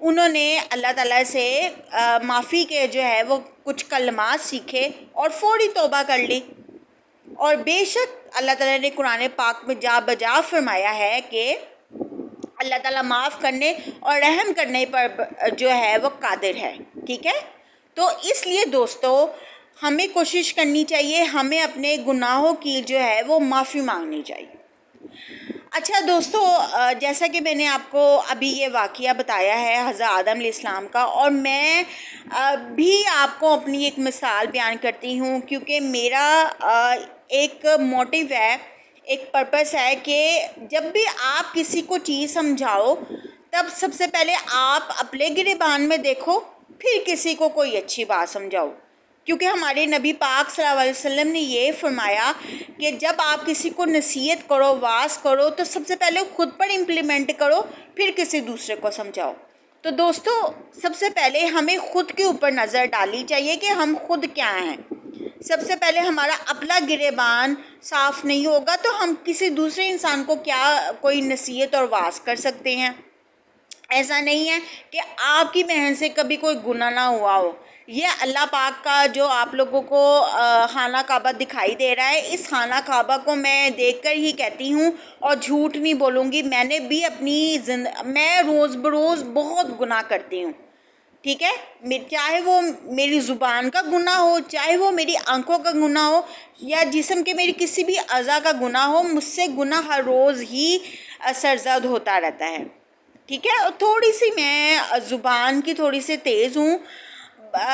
انہوں نے اللہ تعالیٰ سے معافی کے جو ہے وہ کچھ کلمات سیکھے اور فوری توبہ کر لی، اور بے شک اللہ تعالیٰ نے قرآن پاک میں جا بجا فرمایا ہے کہ اللہ تعالیٰ معاف کرنے اور رحم کرنے پر جو ہے وہ قادر ہے، ٹھیک ہے۔ تو اس لیے دوستو ہمیں کوشش کرنی چاہیے، ہمیں اپنے گناہوں کی جو ہے وہ معافی مانگنی چاہیے۔ اچھا دوستو، جیسا کہ میں نے آپ کو ابھی یہ واقعہ بتایا ہے حضرت آدم علیہ السلام کا، اور میں بھی آپ کو اپنی ایک مثال بیان کرتی ہوں، کیونکہ میرا ایک موٹیو ہے، ایک پرپس ہے کہ جب بھی آپ کسی کو چیز سمجھاؤ تب سب سے پہلے آپ اپنے گریبان میں دیکھو، پھر کسی کو کوئی اچھی بات سمجھاؤ، کیونکہ ہمارے نبی پاک صلی اللہ علیہ وسلم نے یہ فرمایا کہ جب آپ کسی کو نصیحت کرو، واعظ کرو، تو سب سے پہلے خود پر امپلیمنٹ کرو، پھر کسی دوسرے کو سمجھاؤ۔ تو دوستو سب سے پہلے ہمیں خود کے اوپر نظر ڈالنی چاہیے کہ ہم خود کیا ہیں۔ سب سے پہلے ہمارا اپنا گریبان صاف نہیں ہوگا تو ہم کسی دوسرے انسان کو کیا کوئی نصیحت اور واعظ کر سکتے ہیں۔ ایسا نہیں ہے کہ آپ کی بہن سے کبھی کوئی گناہ نہ ہوا ہو، یہ اللہ پاک کا جو آپ لوگوں کو خانہ کعبہ دکھائی دے رہا ہے، اس خانہ کعبہ کو میں دیکھ کر ہی کہتی ہوں اور جھوٹ نہیں بولوں گی، میں نے بھی اپنی میں روز بروز بہت گناہ کرتی ہوں، ٹھیک ہے، چاہے وہ میری زبان کا گناہ ہو، چاہے وہ میری آنکھوں کا گناہ ہو، یا جسم کے میری کسی بھی اعضاء کا گناہ ہو، مجھ سے گناہ ہر روز ہی سرزد ہوتا رہتا ہے، ٹھیک ہے۔ تھوڑی سی میں زبان کی تھوڑی سی تیز ہوں،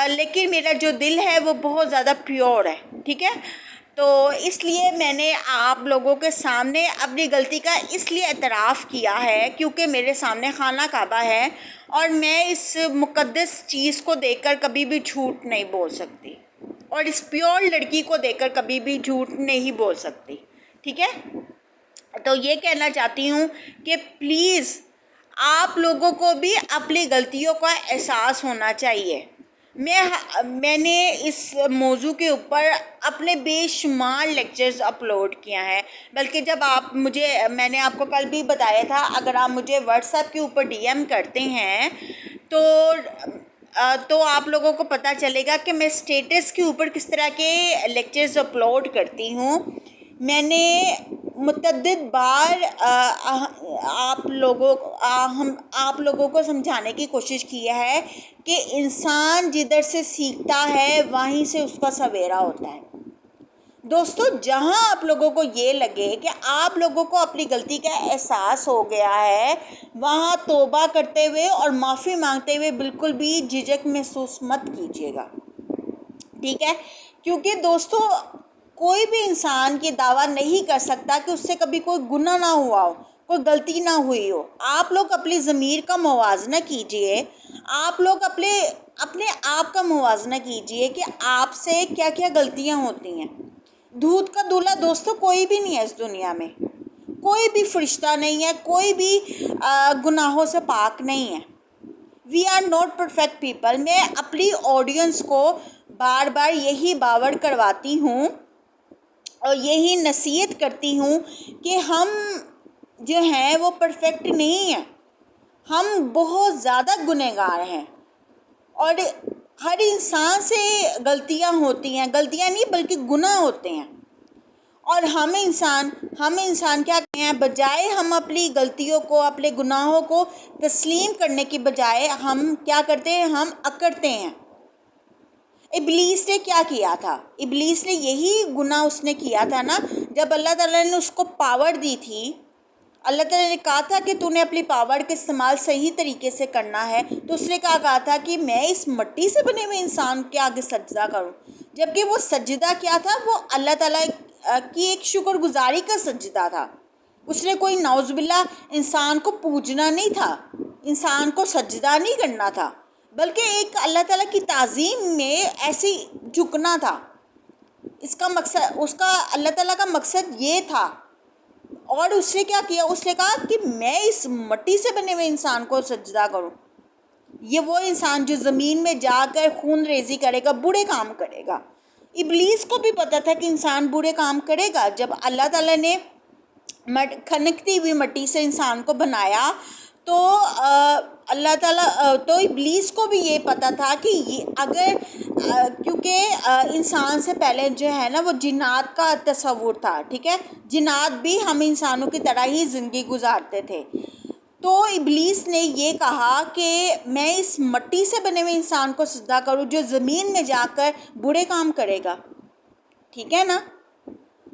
لیکن میرا جو دل ہے وہ بہت زیادہ پیور ہے، ٹھیک ہے۔ تو اس لیے میں نے آپ لوگوں کے سامنے اپنی غلطی کا اس لیے اعتراف کیا ہے کیونکہ میرے سامنے خانہ کعبہ ہے اور میں اس مقدس چیز کو دیکھ کر کبھی بھی جھوٹ نہیں بول سکتی، اور اس پیور لڑکی کو دیکھ کر کبھی بھی جھوٹ نہیں بول سکتی، ٹھیک ہے۔ تو یہ کہنا چاہتی ہوں کہ پلیز آپ لوگوں کو بھی اپنی غلطیوں کا احساس ہونا چاہیے۔ میں نے اس موضوع کے اوپر اپنے بے شمار لیکچرز اپلوڈ کیا ہیں، بلکہ جب میں نے آپ کو کل بھی بتایا تھا، اگر آپ مجھے واٹس ایپ کے اوپر ڈی ایم کرتے ہیں تو آپ لوگوں کو پتہ چلے گا کہ میں اسٹیٹس کے اوپر کس طرح کے لیکچرز اپلوڈ کرتی ہوں۔ میں نے متعدد بار آپ لوگوں کو سمجھانے کی کوشش کی ہے کہ انسان جدھر سے سیکھتا ہے وہیں سے اس کا سویرا ہوتا ہے۔ دوستو جہاں آپ لوگوں کو یہ لگے کہ آپ لوگوں کو اپنی غلطی کا احساس ہو گیا ہے، وہاں توبہ کرتے ہوئے اور معافی مانگتے ہوئے بالکل بھی جھجک محسوس مت کیجیے گا، ٹھیک ہے۔ کیونکہ دوستو کوئی بھی انسان یہ دعویٰ نہیں کر سکتا کہ اس سے کبھی کوئی گناہ نہ ہوا ہو، کوئی غلطی نہ ہوئی ہو۔ آپ لوگ اپنی ضمیر کا موازنہ کیجئے، آپ لوگ اپنے آپ کا موازنہ کیجئے کہ آپ سے کیا کیا غلطیاں ہوتی ہیں۔ دودھ کا دولہا دوستو کوئی بھی نہیں ہے اس دنیا میں، کوئی بھی فرشتہ نہیں ہے، کوئی بھی گناہوں سے پاک نہیں ہے۔ We are not perfect people. میں اپنی آڈینس کو بار بار یہی باور کرواتی ہوں اور یہی نصیحت کرتی ہوں کہ ہم جو ہیں وہ پرفیکٹ نہیں ہیں، ہم بہت زیادہ گنہگار ہیں، اور ہر انسان سے غلطیاں ہوتی ہیں، غلطیاں نہیں بلکہ گناہ ہوتے ہیں، اور ہم انسان کیا کہتے ہیں، بجائے ہم اپنی غلطیوں کو، اپنے گناہوں کو تسلیم کرنے کی بجائے ہم کیا کرتے ہیں، ہم اکڑتے ہیں۔ ابلیس نے کیا کیا تھا؟ ابلیس نے یہی گناہ اس نے کیا تھا نا، جب اللہ تعالیٰ نے اس کو پاور دی تھی، اللہ تعالیٰ نے کہا تھا کہ تو نے اپنی پاور کا استعمال صحیح طریقے سے کرنا ہے، تو اس نے کہا تھا کہ میں اس مٹی سے بنے ہوئے انسان کے آگے سجدہ کروں، جبکہ وہ سجدہ کیا تھا، وہ اللہ تعالیٰ کی ایک شکر گزاری کا سجدہ تھا۔ اس نے کوئی نعوذ باللہ انسان کو پوجنا نہیں تھا، انسان کو سجدہ نہیں کرنا تھا، بلکہ ایک اللہ تعالیٰ کی تعظیم میں ایسی جھکنا تھا۔ اس کا اللہ تعالیٰ کا مقصد یہ تھا، اور اس نے کیا کیا، اس نے کہا کہ میں اس مٹی سے بنے ہوئے انسان کو سجدہ کروں۔ یہ وہ انسان جو زمین میں جا کر خون ریزی کرے گا، برے کام کرے گا۔ ابلیس کو بھی پتا تھا کہ انسان برے کام کرے گا۔ جب اللہ تعالیٰ نے کھنکتی ہوئی مٹی سے انسان کو بنایا تو اللہ تعالیٰ تو ابلیس کو بھی یہ پتہ تھا کہ یہ اگر کیونکہ انسان سے پہلے جو ہے نا وہ جنات کا تصور تھا، ٹھیک ہے، جنات بھی ہم انسانوں کی طرح ہی زندگی گزارتے تھے. تو ابلیس نے یہ کہا کہ میں اس مٹی سے بنے ہوئے انسان کو سجدہ کروں جو زمین میں جا کر برے کام کرے گا، ٹھیک ہے نا.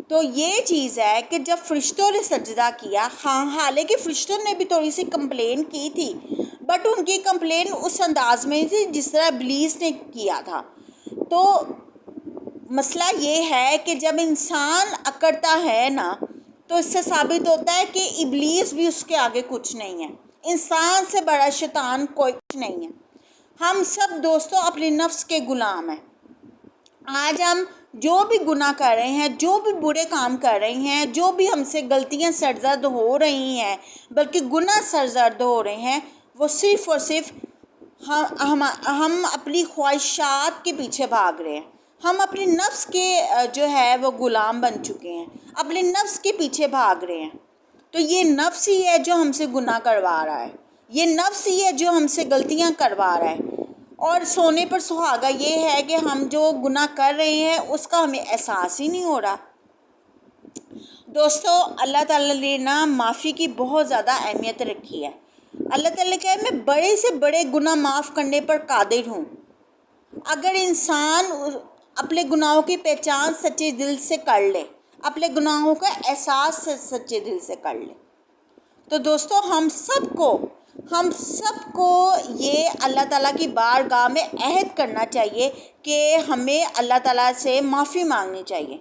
تو یہ چیز ہے کہ جب فرشتوں نے سجدہ کیا، ہاں حالانکہ فرشتوں نے بھی تھوڑی سی کمپلین کی تھی، بٹ ان کی کمپلین اس انداز میں تھی جس طرح ابلیس نے کیا تھا. تو مسئلہ یہ ہے کہ جب انسان اکڑتا ہے نا تو اس سے ثابت ہوتا ہے کہ ابلیس بھی اس کے آگے کچھ نہیں ہے، انسان سے بڑا شیطان کوئی کچھ نہیں ہے. ہم سب دوستوں اپنے نفس کے غلام ہیں. آج ہم جو بھی گناہ کر رہے ہیں، جو بھی برے کام کر رہے ہیں، جو بھی ہم سے غلطیاں سرزد ہو رہی ہیں، بلکہ گناہ سرزد ہو رہے ہیں، وہ صرف اور صرف ہم اپنی خواہشات کے پیچھے بھاگ رہے ہیں. ہم اپنے نفس کے جو ہے وہ غلام بن چکے ہیں، اپنے نفس کے پیچھے بھاگ رہے ہیں. تو یہ نفس ہی ہے جو ہم سے گناہ کروا رہا ہے، یہ نفس ہی ہے جو ہم سے غلطیاں کروا رہا ہے. اور سونے پر سہاگا یہ ہے کہ ہم جو گناہ کر رہے ہیں اس کا ہمیں احساس ہی نہیں ہو رہا. دوستو اللہ تعالیٰ نے نا معافی کی بہت زیادہ اہمیت رکھی ہے. اللہ تعالیٰ کہا ہے میں بڑے سے بڑے گناہ معاف کرنے پر قادر ہوں اگر انسان اپنے گناہوں کی پہچان سچے دل سے کر لے، اپنے گناہوں کا احساس سچے دل سے کر لے. تو دوستو ہم سب کو یہ اللہ تعالیٰ کی بارگاہ میں عہد کرنا چاہیے کہ ہمیں اللہ تعالیٰ سے معافی مانگنی چاہیے.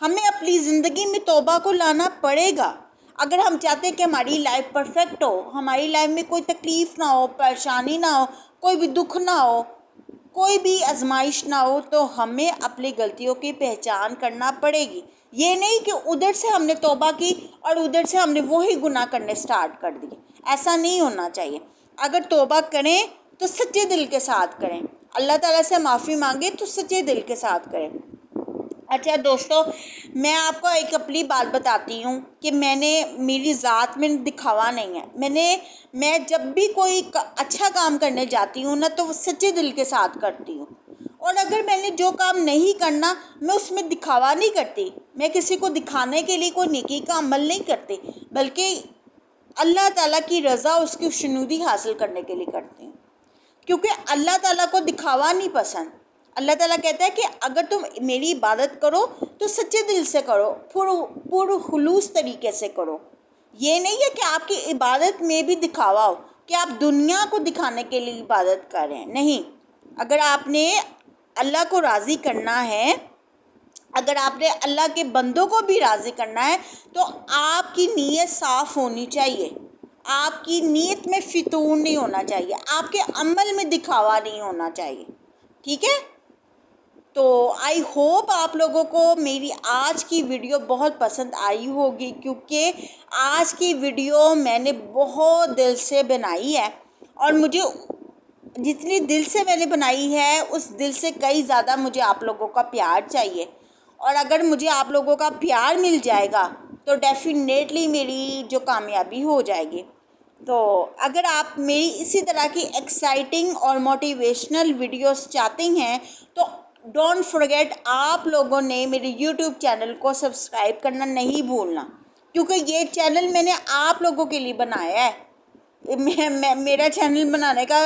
ہمیں اپنی زندگی میں توبہ کو لانا پڑے گا اگر ہم چاہتے ہیں کہ ہماری لائف پرفیکٹ ہو، ہماری لائف میں کوئی تکلیف نہ ہو، پریشانی نہ ہو، کوئی بھی دکھ نہ ہو، کوئی بھی آزمائش نہ ہو. تو ہمیں اپنی غلطیوں کی پہچان کرنا پڑے گی. یہ نہیں کہ ادھر سے ہم نے توبہ کی اور ادھر سے ہم نے وہی گناہ کرنے سٹارٹ کر دیے. ایسا نہیں ہونا چاہیے. اگر توبہ کریں تو سچے دل کے ساتھ کریں، اللہ تعالیٰ سے معافی مانگیں تو سچے دل کے ساتھ کریں. اچھا دوستو، میں آپ کو ایک اپنی بات بتاتی ہوں کہ میری ذات میں دکھاوا نہیں ہے. میں جب بھی کوئی اچھا کام کرنے جاتی ہوں نا تو وہ سچے دل کے ساتھ کرتی ہوں. اور اگر میں نے جو کام نہیں کرنا میں اس میں دکھاوا نہیں کرتی، میں کسی کو دکھانے کے لیے کوئی نیکی کا عمل نہیں کرتی، بلکہ اللہ تعالیٰ کی رضا، اس کی شنودی حاصل کرنے کے لیے کرتی ہوں. کیونکہ اللہ تعالیٰ کو دکھاوا نہیں پسند. اللہ تعالیٰ کہتا ہے کہ اگر تم میری عبادت کرو تو سچے دل سے کرو، پر خلوص طریقے سے کرو. یہ نہیں ہے کہ آپ کی عبادت میں بھی دکھاوا ہو، کہ آپ دنیا کو دکھانے کے لیے عبادت کر رہے ہیں. نہیں، اگر آپ نے اللہ کو راضی کرنا ہے، اگر آپ نے اللہ کے بندوں کو بھی راضی کرنا ہے تو آپ کی نیت صاف ہونی چاہیے. آپ کی نیت میں فتور نہیں ہونا چاہیے، آپ کے عمل میں دکھاوا نہیں ہونا چاہیے. ٹھیک ہے؟ تو آئی ہوپ آپ لوگوں کو میری آج کی ویڈیو بہت پسند آئی ہوگی، کیونکہ آج کی ویڈیو میں نے بہت دل سے بنائی ہے اور مجھے جتنی دل سے میں نے بنائی ہے اس دل سے کئی زیادہ مجھے آپ لوگوں کا پیار چاہیے. اور اگر مجھے آپ لوگوں کا پیار مل جائے گا تو ڈیفینیٹلی میری جو کامیابی ہو جائے گی. تو اگر آپ میری اسی طرح کی ایکسائٹنگ اور موٹیویشنل ویڈیوز چاہتے ہیں تو ڈونٹ فرگیٹ آپ لوگوں نے میرے یوٹیوب چینل کو سبسکرائب کرنا نہیں بھولنا، کیونکہ یہ چینل میں نے آپ لوگوں کے لیے بنایا ہے. میرا چینل بنانے کا